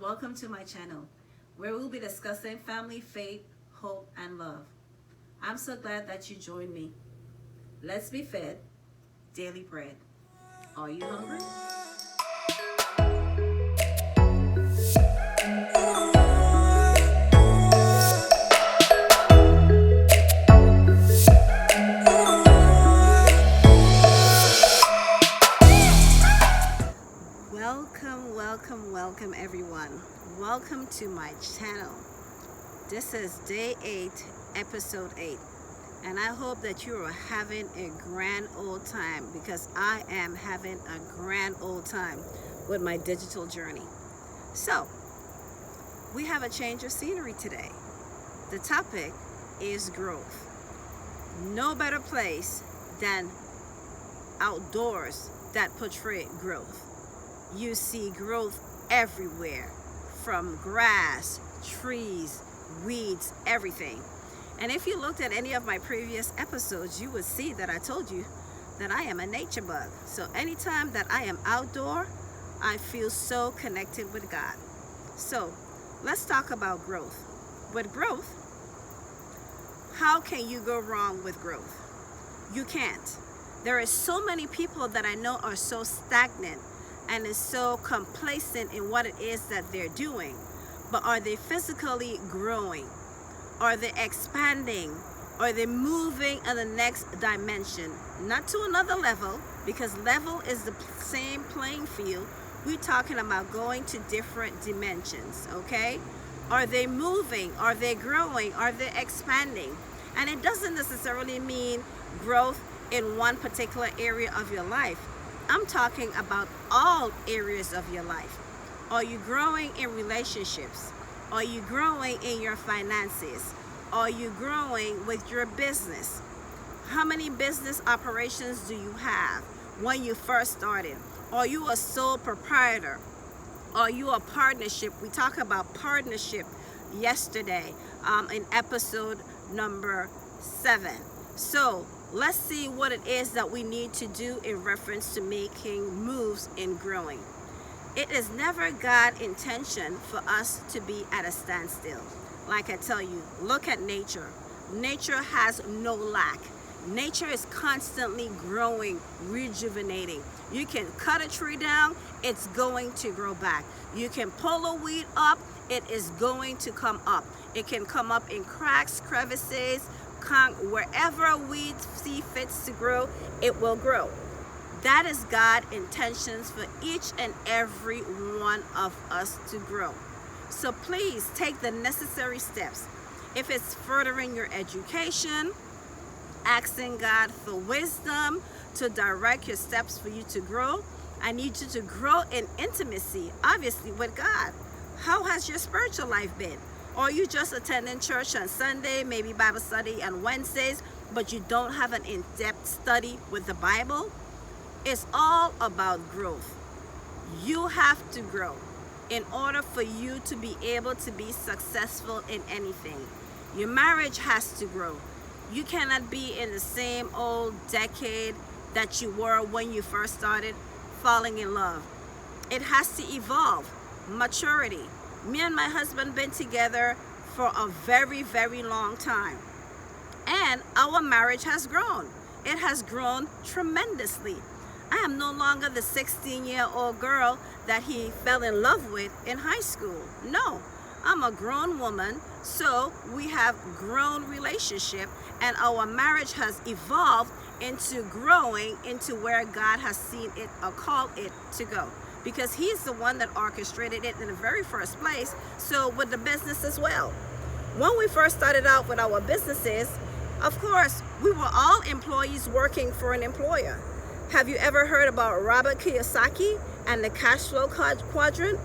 Welcome to my channel, where we'll be discussing family, faith, hope, and love. I'm so glad that you joined me. Let's be fed daily bread. Are you hungry? Welcome everyone. Welcome to my channel. This is day 8, episode 8. And I hope that you are having a grand old time, because I am having a grand old time with my digital journey. So, we have a change of scenery today. The topic is growth. No better place than outdoors that portray growth. You see growth everywhere, from grass, trees, weeds, everything. And if you looked at any of my previous episodes, you would see that I told you that I am a nature bug. So anytime that I am outdoor, I feel so connected with God. So let's talk about growth. With growth, how can you go wrong with growth? You can't. There are so many people that I know are so stagnant and is so complacent in what it is that they're doing. But are they physically growing? Are they expanding? Are they moving in the next dimension? Not to another level, because level is the same playing field. We're talking about going to different dimensions, okay? Are they moving? Are they growing? Are they expanding? And it doesn't necessarily mean growth in one particular area of your life. I'm talking about all areas of your life. Are you growing in relationships? Are you growing in your finances? Are you growing with your business? How many business operations do you have when you first started? Are you a sole proprietor? Are you a partnership? We talked about partnership yesterday in episode number 7. So let's see what it is that we need to do in reference to making moves in growing. It is never God's intention for us to be at a standstill. Like I tell you, look at nature. Nature has no lack. Nature is constantly growing, rejuvenating. You can cut a tree down, it's going to grow back. You can pull a weed up, it is going to come up. It can come up in cracks, crevices, wherever we see fits to grow, it will grow. That is God's intentions for each and every one of us to grow. So please take the necessary steps. If it's furthering your education, asking God for wisdom to direct your steps for you to grow. I need you to grow in intimacy, obviously, with God. How has your spiritual life been? Or you just attending church on Sunday, maybe Bible study on Wednesdays, but you don't have an in-depth study with the Bible? It's all about growth. You have to grow in order for you to be able to be successful in anything. Your marriage has to grow. You cannot be in the same old decade that you were when you first started falling in love. It has to evolve. Maturity. Me and my husband been together for a very, very long time. And our marriage has grown. It has grown tremendously. I am no longer the 16-year-old girl that he fell in love with in high school. No, I'm a grown woman, so we have grown relationship, and our marriage has evolved into growing into where God has seen it or called it to go. Because he's the one that orchestrated it in the very first place. So with the business as well. When we first started out with our businesses, of course, we were all employees working for an employer. Have you ever heard about Robert Kiyosaki and the cash flow quadrant?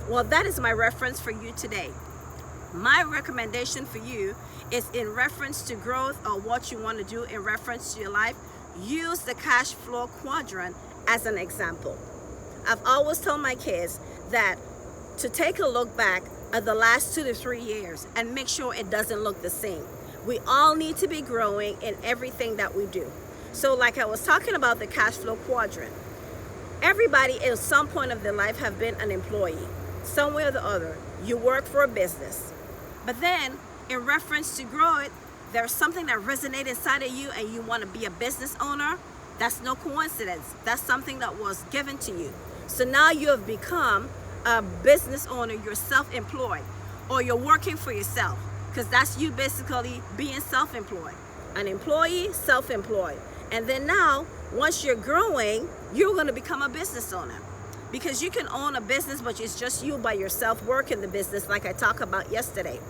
Well, that is my reference for you today. My recommendation for you is in reference to growth or what you want to do in reference to your life. Use the cash flow quadrant as an example. I've always told my kids that to take a look back at the last 2 to 3 years and make sure it doesn't look the same. We all need to be growing in everything that we do. So like I was talking about the cash flow quadrant, everybody at some point of their life have been an employee. some way or the other. You work for a business. But then, in reference to grow it, there's something that resonates inside of you and you want to be a business owner. That's no coincidence. That's something that was given to you. So now you have become a business owner. You're self-employed, or you're working for yourself, because that's you basically being self-employed. An employee, self-employed. And then now, once you're growing, you're going to become a business owner. Because you can own a business, but it's just you by yourself working the business, like I talked about yesterday.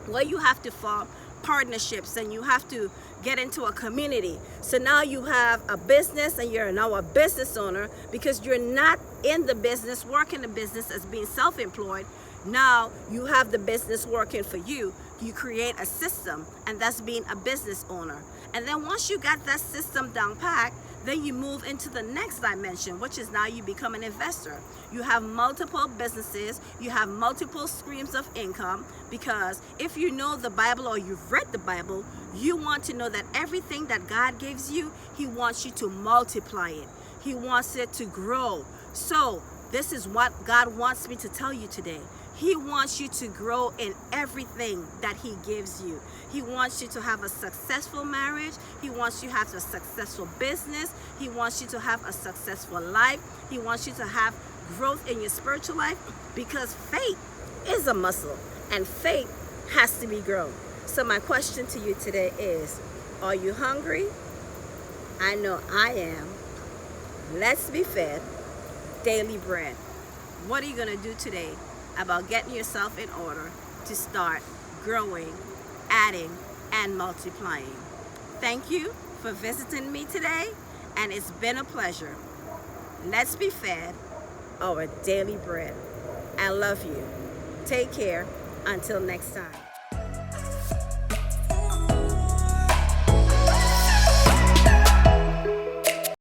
Well, you have to form partnerships and you have to get into a community. So now you have a business and you're now a business owner, because you're not in the business, working the business as being self-employed. Now you have the business working for you. You create a system, and that's being a business owner. And then once you got that system down pat, then you move into the next dimension, which is now you become an investor. You have multiple businesses, you have multiple streams of income, because if you know the Bible or you've read the Bible, you want to know that everything that God gives you, He wants you to multiply it. He wants it to grow. So this is what God wants me to tell you today. He wants you to grow in everything that He gives you. He wants you to have a successful marriage. He wants you to have a successful business. He wants you to have a successful life. He wants you to have growth in your spiritual life, because faith is a muscle and faith has to be grown. So my question to you today is, are you hungry? I know I am. Let's be fed. Daily bread. What are you going to do today about getting yourself in order to start growing, adding, and multiplying? Thank you for visiting me today, and it's been a pleasure. Let's be fed our daily bread. I love you. Take care. Until next time.